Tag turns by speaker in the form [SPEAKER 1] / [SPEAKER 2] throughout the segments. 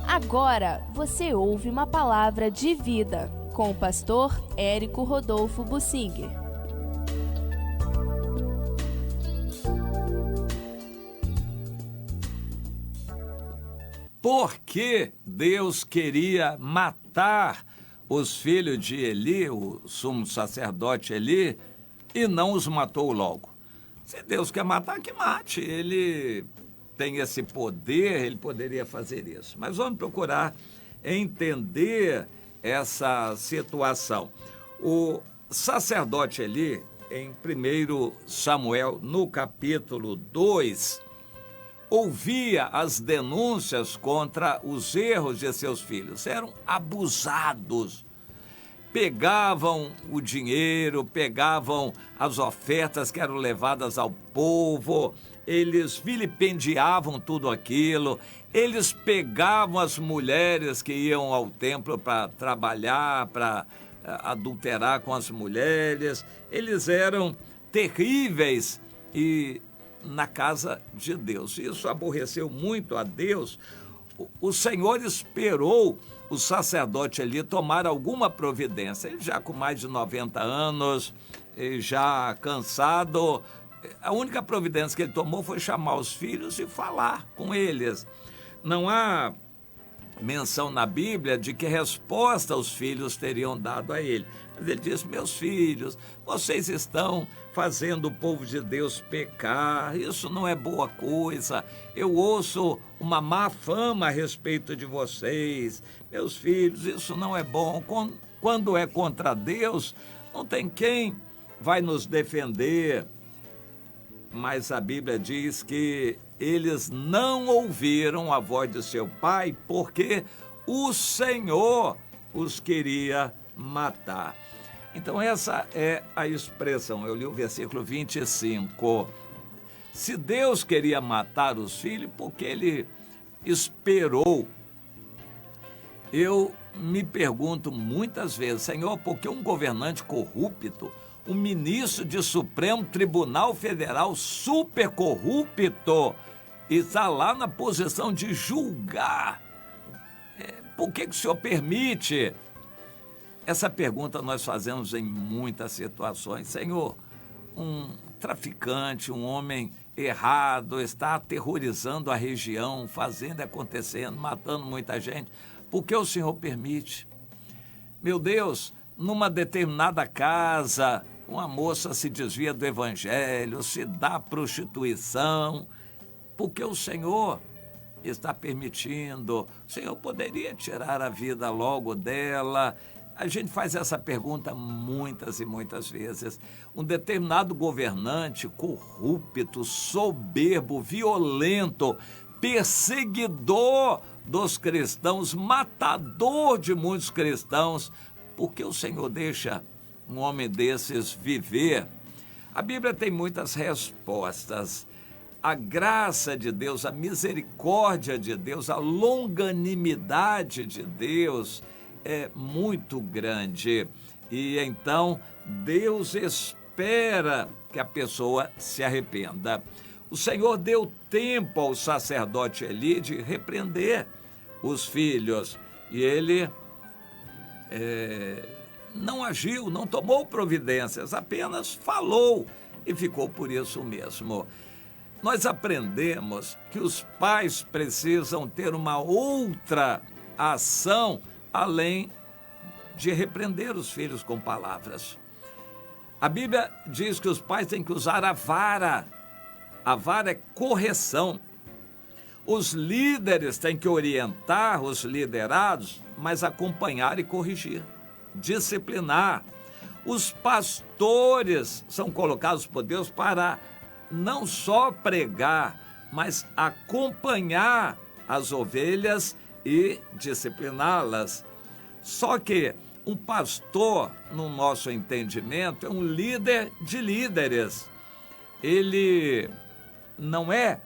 [SPEAKER 1] Agora você ouve uma palavra de vida com o pastor Érico Rodolfo Bussinger.
[SPEAKER 2] Por que Deus queria matar os filhos de Eli, o sumo sacerdote Eli, e não os matou logo? Se Deus quer matar, que mate. Ele tem esse poder, ele poderia fazer isso. Mas vamos procurar entender essa situação. O sacerdote Eli, em 1 Samuel, no capítulo 2, ouvia as denúncias contra os erros de seus filhos. Eram abusados. Pegavam o dinheiro, pegavam as ofertas que eram levadas ao povo, eles vilipendiavam tudo aquilo, eles pegavam as mulheres que iam ao templo para trabalhar, para adulterar com as mulheres. Eles eram terríveis e na casa de Deus. Isso aborreceu muito a Deus. O Senhor esperou o sacerdote ali tomar alguma providência. Ele já com mais de 90 anos, já cansado, a única providência que ele tomou foi chamar os filhos e falar com eles. Não há menção na Bíblia de que resposta os filhos teriam dado a ele. Mas ele disse: meus filhos, vocês estão fazendo o povo de Deus pecar, isso não é boa coisa, eu ouço uma má fama a respeito de vocês, meus filhos, isso não é bom, quando é contra Deus, não tem quem vai nos defender. Mas a Bíblia diz que eles não ouviram a voz de seu pai porque o Senhor os queria matar. Então essa é a expressão. Eu li o versículo 25. Se Deus queria matar os filhos, por que ele esperou? Eu me pergunto muitas vezes: Senhor, por que um governante corrupto, um ministro de Supremo Tribunal Federal super corrupto, está lá na posição de julgar? Por que o Senhor permite? Essa pergunta nós fazemos em muitas situações. Senhor, um traficante, um homem errado, está aterrorizando a região, fazendo e acontecendo, matando muita gente. Por que o Senhor permite? Meu Deus, numa determinada casa, uma moça se desvia do evangelho, se dá prostituição. Por que o Senhor está permitindo? O Senhor poderia tirar a vida logo dela. A gente faz essa pergunta muitas e muitas vezes. Um determinado governante corrupto, soberbo, violento, perseguidor dos cristãos, matador de muitos cristãos, por que o Senhor deixa um homem desses viver? A Bíblia tem muitas respostas. A graça de Deus, a misericórdia de Deus, a longanimidade de Deus é muito grande. E então Deus espera que a pessoa se arrependa. O Senhor deu tempo ao sacerdote Eli de repreender os filhos. E ele não agiu, não tomou providências, apenas falou e ficou por isso mesmo. Nós aprendemos que os pais precisam ter uma outra ação além de repreender os filhos com palavras. A Bíblia diz que os pais têm que usar a vara. A vara é correção. Os líderes têm que orientar os liderados, mas acompanhar e corrigir, disciplinar. Os pastores são colocados por Deus para não só pregar, mas acompanhar as ovelhas e discipliná-las. Só que um pastor, no nosso entendimento, é um líder de líderes. Ele não é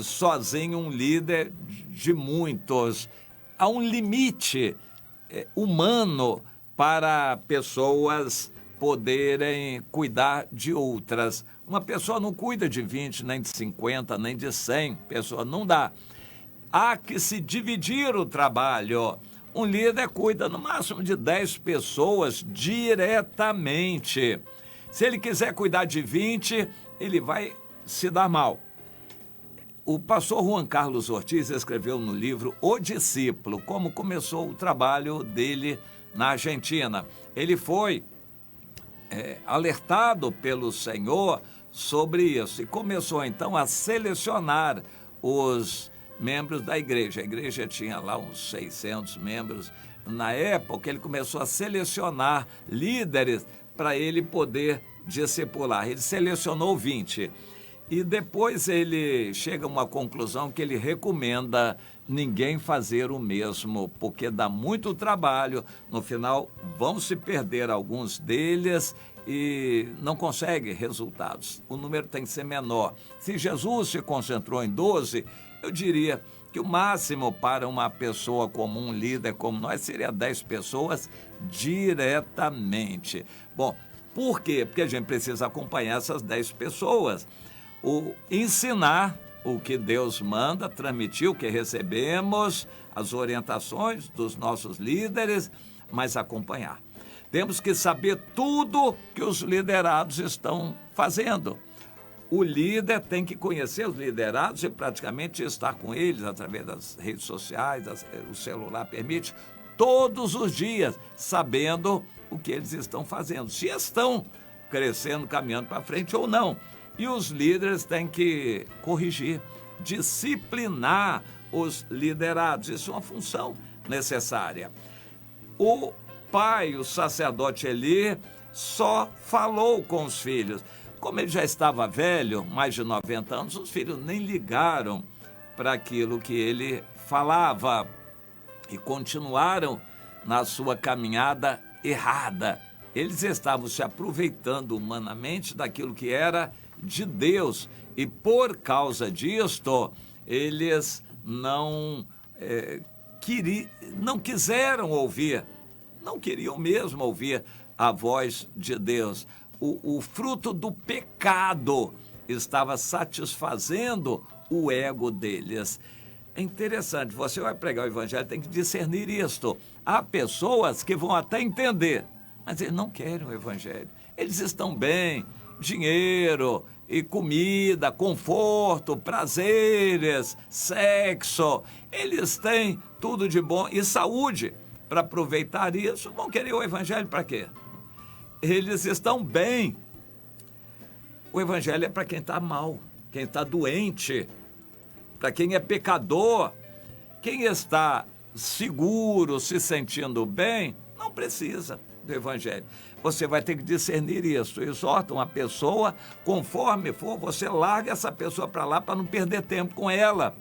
[SPEAKER 2] sozinho um líder de muitos. Há um limite humano para pessoas poderem cuidar de outras. Uma pessoa não cuida de 20, nem de 50, nem de 100 pessoas, não dá. há que se dividir o trabalho. Um líder cuida no máximo de 10 pessoas diretamente. Se ele quiser cuidar de 20, ele vai se dar mal. O pastor Juan Carlos Ortiz escreveu no livro O Discípulo, como começou o trabalho dele na Argentina. Ele foi alertado pelo Senhor sobre isso e começou então a selecionar os membros da igreja. A igreja tinha lá uns 600 membros. Na época, ele começou a selecionar líderes para ele poder discipular. Ele selecionou 20. E depois ele chega a uma conclusão que ele recomenda ninguém fazer o mesmo, porque dá muito trabalho. No final, vão se perder alguns deles e não consegue resultados. O número tem que ser menor. Se Jesus se concentrou em 12, eu diria que o máximo para uma pessoa comum, líder como nós, seria 10 pessoas diretamente. Bom, por quê? Porque a gente precisa acompanhar essas 10 pessoas. Ensinar o que Deus manda, transmitir o que recebemos, as orientações dos nossos líderes, mas acompanhar. Temos que saber tudo que os liderados estão fazendo. O líder tem que conhecer os liderados e praticamente estar com eles através das redes sociais, o celular permite, todos os dias, sabendo o que eles estão fazendo, se estão crescendo, caminhando para frente ou não. E os líderes têm que corrigir, disciplinar os liderados. Isso é uma função necessária. O pai, o sacerdote Eli, só falou com os filhos. Como ele já estava velho, mais de 90 anos, os filhos nem ligaram para aquilo que ele falava e continuaram na sua caminhada errada. Eles estavam se aproveitando humanamente daquilo que era de Deus e por causa disto eles não quiseram ouvir, não queriam mesmo ouvir a voz de Deus. O fruto do pecado estava satisfazendo o ego deles. É interessante, você vai pregar o evangelho, tem que discernir isto. Há pessoas que vão até entender, mas eles não querem o evangelho. Eles estão bem, dinheiro e comida, conforto, prazeres, sexo. Eles têm tudo de bom e saúde para aproveitar isso. Vão querer o evangelho para quê? Eles estão bem. O evangelho é para quem está mal, quem está doente, para quem é pecador. Quem está seguro, se sentindo bem, não precisa do evangelho. Você vai ter que discernir isso. Exorta uma pessoa, conforme for, você larga essa pessoa para lá para não perder tempo com ela.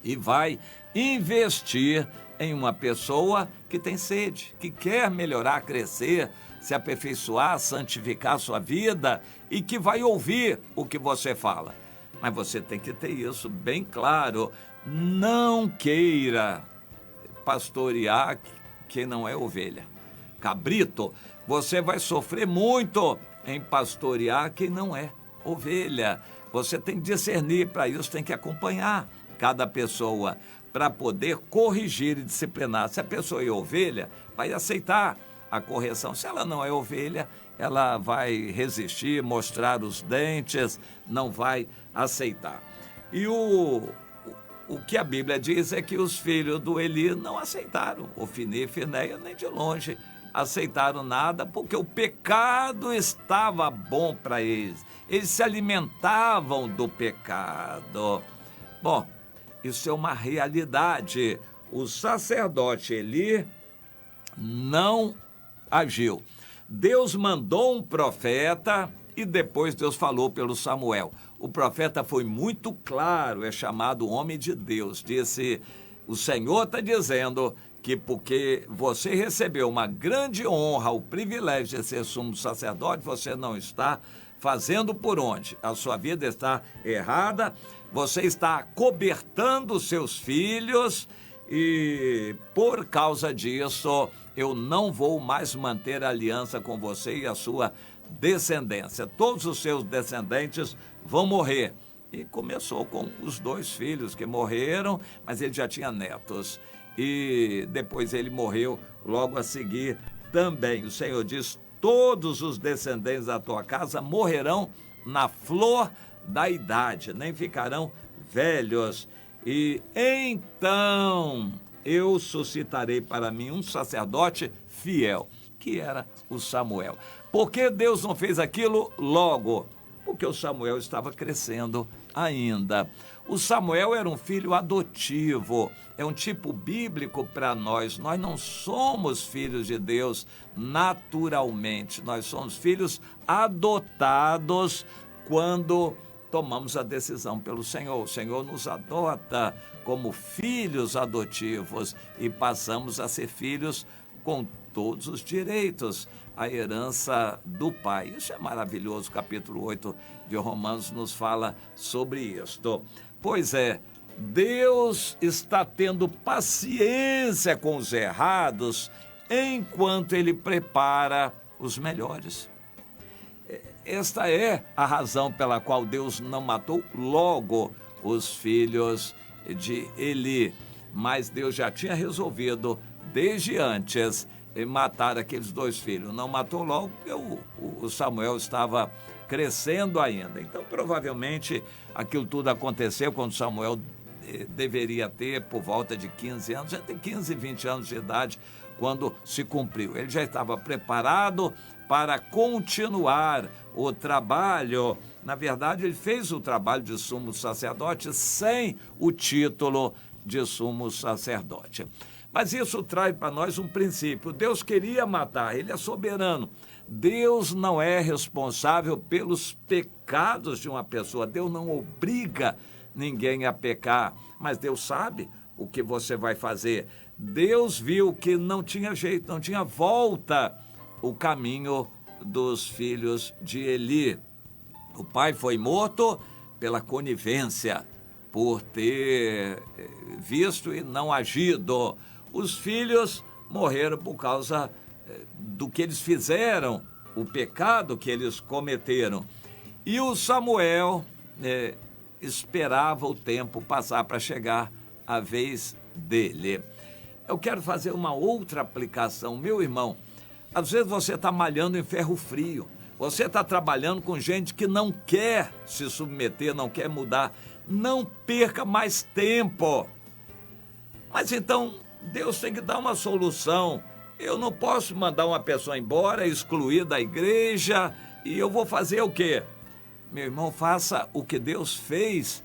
[SPEAKER 2] E vai investir em uma pessoa que tem sede, que quer melhorar, crescer, se aperfeiçoar, santificar a sua vida e que vai ouvir o que você fala. Mas você tem que ter isso bem claro. Não queira pastorear quem não é ovelha. Cabrito, você vai sofrer muito em pastorear quem não é ovelha. Você tem que discernir, para isso tem que acompanhar cada pessoa para poder corrigir e disciplinar. Se a pessoa é ovelha, vai aceitar a correção. Se ela não é ovelha, ela vai resistir, mostrar os dentes, não vai aceitar. E o que a Bíblia diz é que os filhos do Eli não aceitaram, Ofni e Finéia nem de longe aceitaram nada, porque o pecado estava bom para eles. Eles se alimentavam do pecado. Bom, isso é uma realidade. O sacerdote Eli não agiu. Deus mandou um profeta e depois Deus falou pelo Samuel. O profeta foi muito claro, é chamado homem de Deus. Disse, o Senhor está dizendo que porque você recebeu uma grande honra, o privilégio de ser sumo sacerdote, você não está fazendo por onde? A sua vida está errada, você está cobertando seus filhos e por causa disso eu não vou mais manter a aliança com você e a sua descendência. Todos os seus descendentes vão morrer. E começou com os 2 filhos que morreram, mas ele já tinha netos. E depois ele morreu logo a seguir também. O Senhor diz: todos os descendentes da tua casa morrerão na flor da idade, nem ficarão velhos. E então eu suscitarei para mim um sacerdote fiel, que era o Samuel. Por que Deus não fez aquilo logo? Porque o Samuel estava crescendo ainda. O Samuel era um filho adotivo, é um tipo bíblico para nós. Nós não somos filhos de Deus naturalmente, nós somos filhos adotados quando tomamos a decisão pelo Senhor. O Senhor nos adota como filhos adotivos e passamos a ser filhos com todos os direitos, a herança do Pai. Isso é maravilhoso, o capítulo 8 de Romanos nos fala sobre isto. Pois é, Deus está tendo paciência com os errados enquanto Ele prepara os melhores. Esta é a razão pela qual Deus não matou logo os filhos de Eli, mas Deus já tinha resolvido desde antes matar aqueles 2 filhos. Não matou logo porque o Samuel estava crescendo ainda. Então, provavelmente, aquilo tudo aconteceu quando Samuel deveria ter por volta de 15 anos, entre 15 e 20 anos de idade, quando se cumpriu. Ele já estava preparado para continuar o trabalho. Na verdade, ele fez o trabalho de sumo sacerdote sem o título de sumo sacerdote. Mas isso traz para nós um princípio. Deus queria matar, Ele é soberano. Deus não é responsável pelos pecados de uma pessoa. Deus não obriga ninguém a pecar, mas Deus sabe o que você vai fazer. Deus viu que não tinha jeito, não tinha volta o caminho dos filhos de Eli. O pai foi morto pela conivência, por ter visto e não agido. Os filhos morreram por causa do que eles fizeram, o pecado que eles cometeram. E o Samuel esperava o tempo passar para chegar a vez dele. Eu quero fazer uma outra aplicação. Meu irmão, às vezes você está malhando em ferro frio, você está trabalhando com gente que não quer se submeter, não quer mudar. Não perca mais tempo. Mas então, Deus tem que dar uma solução. Eu não posso mandar uma pessoa embora, excluir da igreja, e eu vou fazer o quê? Meu irmão, faça o que Deus fez.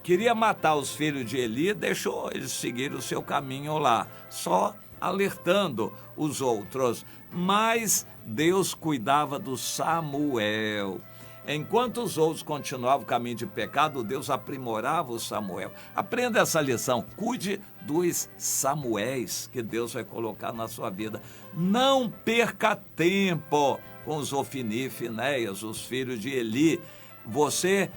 [SPEAKER 2] Queria matar os filhos de Eli, deixou eles seguir o seu caminho lá, só alertando os outros. Mas Deus cuidava do Samuel. Enquanto os outros continuavam o caminho de pecado, Deus aprimorava o Samuel. Aprenda essa lição. Cuide dos Samuéis que Deus vai colocar na sua vida. Não perca tempo com os Ofni e Finéias, os filhos de Eli. Você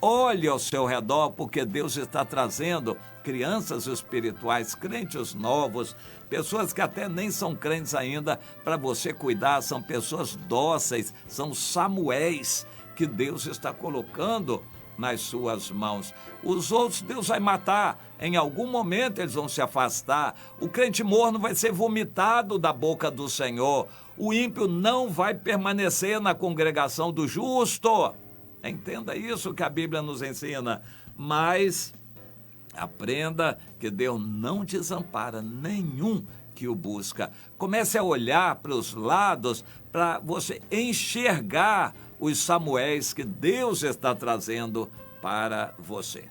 [SPEAKER 2] olhe ao seu redor, porque Deus está trazendo crianças espirituais, crentes novos, pessoas que até nem são crentes ainda, para você cuidar. São pessoas dóceis, são Samuéis que Deus está colocando nas suas mãos. Os outros Deus vai matar, em algum momento eles vão se afastar. O crente morno vai ser vomitado da boca do Senhor. O ímpio não vai permanecer na congregação do justo. Entenda isso que a Bíblia nos ensina. Mas aprenda que Deus não desampara nenhum que o busca. Comece a olhar para os lados para você enxergar os Samuéis que Deus está trazendo para você.